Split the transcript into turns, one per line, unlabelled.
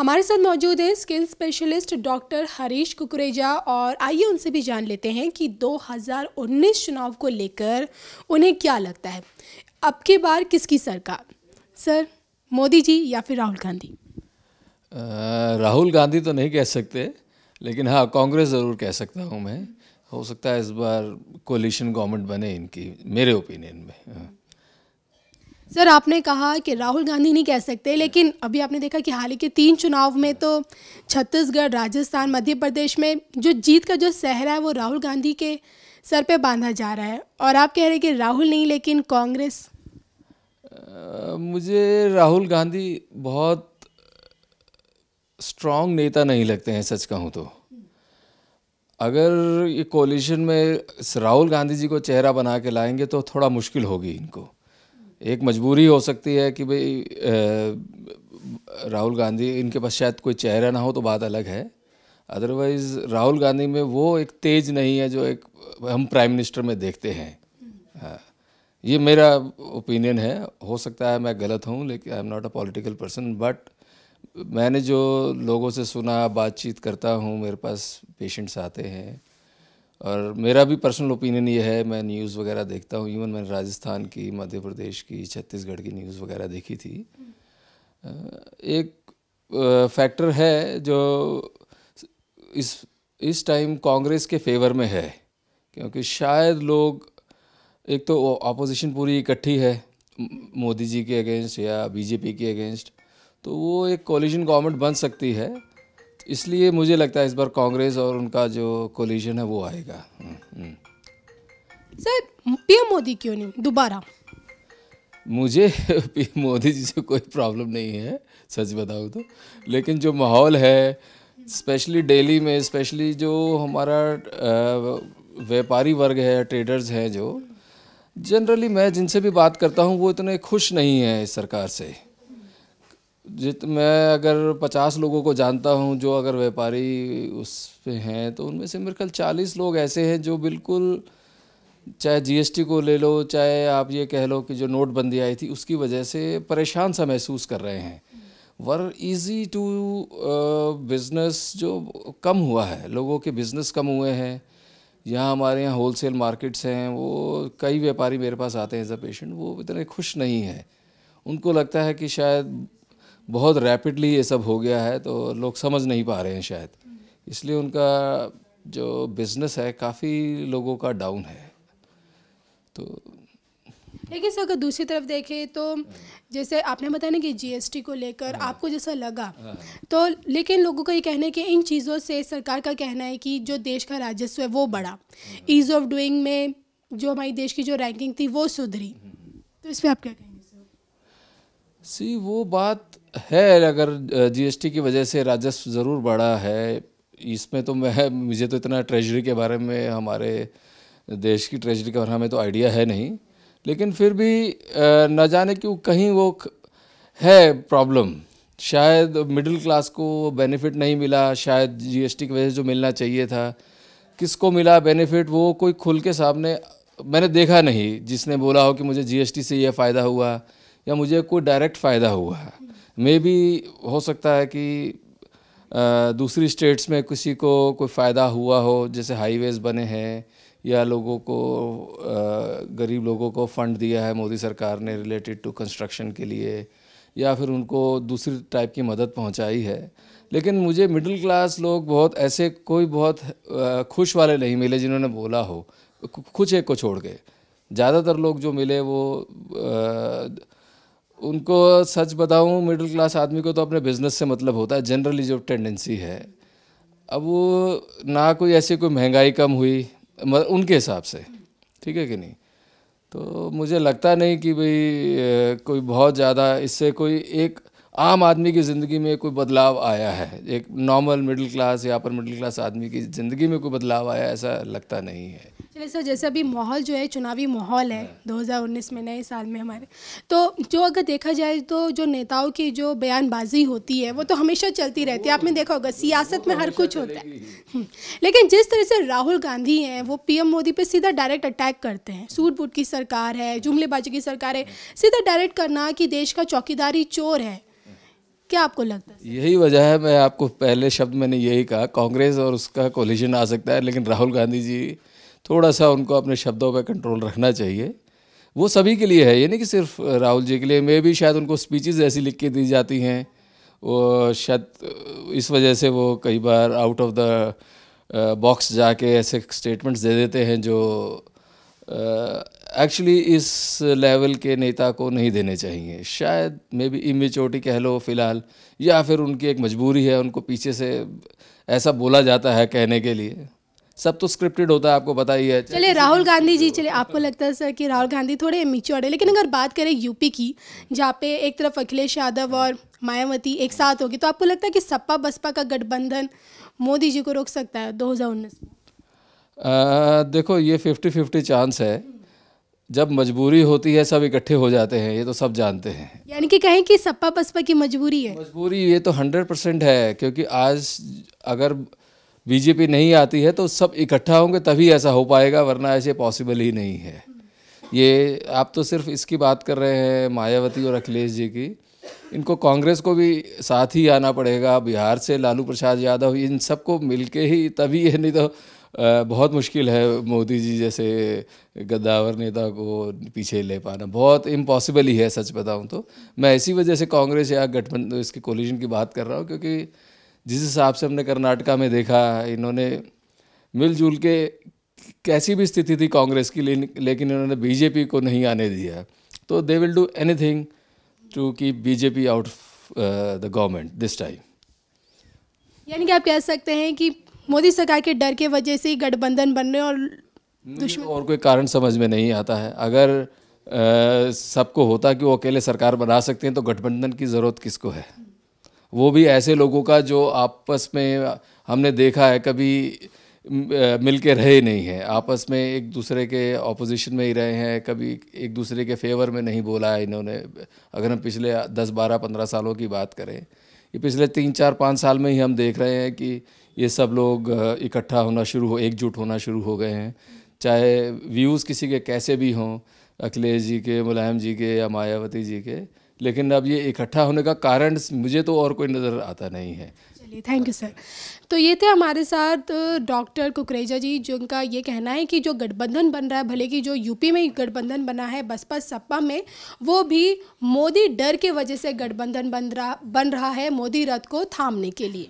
हमारे साथ मौजूद हैं skill specialist doctor Harish Kukreja और आइए उनसे भी जान लेते हैं कि 2019 चुनाव को लेकर उन्हें क्या लगता है। अब की बार किसकी सरकार, सर मोदी जी या फिर राहुल गांधी?
राहुल गांधी तो नहीं कह सकते, लेकिन हाँ कांग्रेस ज़रूर कह सकता हूँ मैं। हो सकता है इस बार कोलिशन गवर्नमेंट बने इनकी, मेरे ओपिनियन में। हाँ।
सर आपने कहा कि राहुल गांधी नहीं कह सकते, लेकिन अभी आपने देखा कि हाल ही के 3 चुनाव में तो छत्तीसगढ़, राजस्थान, मध्य प्रदेश में जो जीत का जो सहरा है वो राहुल गांधी के सर पे बांधा जा रहा है, और आप कह रहे हैं कि राहुल नहीं लेकिन कांग्रेस।
मुझे राहुल गांधी बहुत स्ट्रांग नेता नहीं लगते हैं, सच कहूँ तो। अगर ये कोलिशन में राहुल गांधी जी को चेहरा बना के लाएंगे तो थोड़ा मुश्किल होगी इनको। एक मजबूरी हो सकती है कि भाई राहुल गांधी, इनके पास शायद कोई चेहरा ना हो तो बात अलग है। अदरवाइज़ राहुल गांधी में वो एक तेज नहीं है जो एक हम प्राइम मिनिस्टर में देखते हैं। हाँ, ये मेरा ओपिनियन है। हो सकता है मैं गलत हूँ, लेकिन I am not a political person, but मैंने जो लोगों से सुना, बातचीत करता हूँ, मेरे पास पेशेंट्स आते हैं, और मेरा भी पर्सनल ओपिनियन ये है। मैं न्यूज़ वगैरह देखता हूँ, इवन मैंने राजस्थान की, मध्य प्रदेश की, छत्तीसगढ़ की न्यूज़ वगैरह देखी थी। एक फैक्टर है जो इस टाइम कांग्रेस के फेवर में है, क्योंकि शायद लोग, एक तो ऑपोजिशन पूरी इकट्ठी है मोदी जी के अगेंस्ट या बीजेपी के अगेंस्ट, तो वो एक कोलिशन गवर्नमेंट बन सकती है। इसलिए मुझे लगता है इस बार कांग्रेस और उनका जो कोलिशन है वो आएगा।
सर पीएम मोदी क्यों नहीं दोबारा?
मुझे मोदी जी से कोई प्रॉब्लम नहीं है, सच बताऊँ तो। लेकिन जो माहौल है, स्पेशली दिल्ली में, स्पेशली जो हमारा व्यापारी वर्ग है, ट्रेडर्स हैं, जो जनरली मैं जिनसे भी बात करता हूँ वो इतने खुश नहीं हैं इस सरकार से। मैं अगर 50 लोगों को जानता हूँ जो अगर व्यापारी उस पे हैं, तो उनमें से मेरे ख्याल 40 लोग ऐसे हैं जो बिल्कुल, चाहे जीएसटी को ले लो, चाहे आप ये कह लो कि जो नोटबंदी आई थी उसकी वजह से परेशान सा महसूस कर रहे हैं। वर इजी टू बिज़नेस जो कम हुआ है, लोगों के बिज़नेस कम हुए हैं। यहाँ हमारे यहाँ होलसेल मार्केट्स हैं, वो कई व्यापारी मेरे पास आते हैं एज अ पेशेंट, वो इतने खुश नहीं हैं। उनको लगता है कि शायद बहुत रैपिडली ये सब हो गया है, तो लोग समझ नहीं पा रहे हैं शायद, इसलिए उनका जो बिज़नेस है काफ़ी लोगों का डाउन है। तो
लेकिन सर अगर दूसरी तरफ देखें तो जैसे आपने बताया ना कि जीएसटी को लेकर आपको जैसा लगा, तो लेकिन लोगों का ये कहना है कि इन चीज़ों से, सरकार का कहना है कि जो देश का राजस्व है वो बढ़ा, ईज़ ऑफ डूइंग में जो हमारी देश की जो रैंकिंग थी वो सुधरी, तो इस पर आप क्या कहेंगे सर?
सी वो बात है, अगर जीएसटी की वजह से राजस्व ज़रूर बढ़ा है, इसमें तो मुझे तो इतना ट्रेजरी के बारे में, हमारे देश की ट्रेजरी के बारे में तो आइडिया है नहीं, लेकिन फिर भी न जाने क्यों कहीं वो है प्रॉब्लम। शायद मिडिल क्लास को बेनिफिट नहीं मिला, शायद जीएसटी की वजह से जो मिलना चाहिए था। किसको मिला बेनिफिट वो कोई खुल के सामने मैंने देखा नहीं, जिसने बोला हो कि मुझे जीएसटी से ये फ़ायदा हुआ या मुझे कोई डायरेक्ट फ़ायदा हुआ। मे भी हो सकता है कि दूसरी स्टेट्स में किसी को कोई फ़ायदा हुआ हो, जैसे हाईवेज़ बने हैं, या लोगों को गरीब लोगों को फ़ंड दिया है मोदी सरकार ने रिलेटेड टू कंस्ट्रक्शन के लिए, या फिर उनको दूसरी टाइप की मदद पहुंचाई है। लेकिन मुझे मिडिल क्लास लोग बहुत ऐसे कोई बहुत खुश वाले नहीं मिले जिन्होंने बोला हो, कुछ एक को छोड़ के। ज़्यादातर लोग जो मिले वो उनको, सच बताऊं, मिडिल क्लास आदमी को तो अपने बिज़नेस से मतलब होता है जनरली, जो टेंडेंसी है। अब वो ना कोई ऐसी कोई महंगाई कम हुई उनके हिसाब से, ठीक है कि नहीं, तो मुझे लगता नहीं कि भाई कोई बहुत ज़्यादा इससे कोई एक आम आदमी की ज़िंदगी में कोई बदलाव आया है। एक नॉर्मल मिडिल क्लास या अपर मिडिल क्लास आदमी की ज़िंदगी में कोई बदलाव आया, ऐसा लगता नहीं है।
चलिए सर, जैसे अभी माहौल जो है, चुनावी माहौल है 2019 में, नए साल में हमारे, तो जो अगर देखा जाए तो जो नेताओं की जो बयानबाजी होती है वो तो हमेशा चलती रहती है। आपने देखा होगा सियासत में हर कुछ होता है। लेकिन जिस तरह से राहुल गांधी हैं वो पीएम मोदी पे सीधा डायरेक्ट अटैक करते हैं, सूट बूट की सरकार है, जुमलेबाजी की सरकार है, सीधा डायरेक्ट करना कि देश का चौकीदारी चोर है, क्या आपको लगता है?
यही वजह है, मैं आपको पहले शब्द मैंने यही कहा, कांग्रेस और उसका कोलिशन आ सकता है, लेकिन राहुल गांधी जी थोड़ा सा उनको अपने शब्दों पर कंट्रोल रखना चाहिए। वो सभी के लिए है, ये नहीं कि सिर्फ राहुल जी के लिए। मैं भी शायद उनको स्पीचेस ऐसी लिख के दी जाती हैं, वो शायद इस वजह से वो कई बार आउट ऑफ द बॉक्स जाके ऐसे स्टेटमेंट्स दे देते हैं जो एक्चुअली इस लेवल के नेता को नहीं देने चाहिए। शायद मे बी इमेच्योरिटी कह लो फ़िलहाल, या फिर उनकी एक मजबूरी है, उनको पीछे से ऐसा बोला जाता है कहने के लिए। सब तो स्क्रिप्टेड होता है, आपको पता ही है।
चलिए राहुल गांधी जी, चलिए आपको लगता है सर कि राहुल गांधी थोड़े इमेच्योर है, लेकिन अगर बात करें यूपी की, जहाँ पे एक तरफ अखिलेश यादव और मायावती एक साथ होगी, तो आपको लगता है कि सपा बसपा का गठबंधन मोदी जी को रोक सकता है 2019 में?
देखो, ये 50-50 चांस है। जब मजबूरी होती है सब इकट्ठे हो जाते हैं, ये तो सब जानते हैं।
यानी कि कहें कि सपा बसपा की मजबूरी है?
मजबूरी ये तो 100% है, क्योंकि आज अगर बीजेपी नहीं आती है तो सब इकट्ठा होंगे तभी ऐसा हो पाएगा, वरना ऐसे पॉसिबल ही नहीं है। ये आप तो सिर्फ इसकी बात कर रहे हैं मायावती और अखिलेश जी की, इनको कांग्रेस को भी साथ ही आना पड़ेगा। बिहार से लालू प्रसाद यादव, इन सबको मिलके ही तभी है, नहीं तो बहुत मुश्किल है मोदी जी जैसे गद्दावर नेता को पीछे ले पाना, बहुत इम्पॉसिबल ही है सच बताऊं तो। मैं इसी वजह से कांग्रेस या गठबंधन इसके कोलिशन की बात कर रहा हूं, क्योंकि जिस हिसाब से हमने कर्नाटका में देखा, इन्होंने मिलजुल के, कैसी भी स्थिति थी कांग्रेस की, लेकिन इन्होंने बीजेपी को नहीं आने दिया। तो they will do anything to keep BJP out the government this time.
यानी कि आप कह सकते हैं कि मोदी सरकार के डर के वजह से ही गठबंधन बन रहे हैं, और
मुझे और कोई कारण समझ में नहीं आता है। अगर सबको होता कि वो अकेले सरकार बना सकते हैं तो गठबंधन की ज़रूरत किसको है? वो भी ऐसे लोगों का जो आपस में, हमने देखा है, कभी मिल के रहे नहीं हैं, आपस में एक दूसरे के ऑपोजिशन में ही रहे हैं, कभी एक दूसरे के फेवर में नहीं बोला है इन्होंने। अगर हम पिछले 10, 12, 15 सालों की बात करें, ये पिछले 3, 4, 5 साल में ही हम देख रहे हैं कि ये सब लोग इकट्ठा होना एकजुट होना शुरू हो गए हैं। चाहे व्यूज़ किसी के कैसे भी हों, अखिलेश जी के, मुलायम जी के या मायावती जी के, लेकिन अब ये इकट्ठा होने का कारण मुझे तो और कोई नज़र आता नहीं है।
चलिए, थैंक यू सर। तो ये थे हमारे साथ डॉक्टर कुकरेजा जी, जिनका ये कहना है कि जो गठबंधन बन रहा है, भले कि जो यूपी में गठबंधन बना है बसपा सपा में, वो भी मोदी डर के वजह से गठबंधन बन रहा है मोदी रथ को थामने के लिए।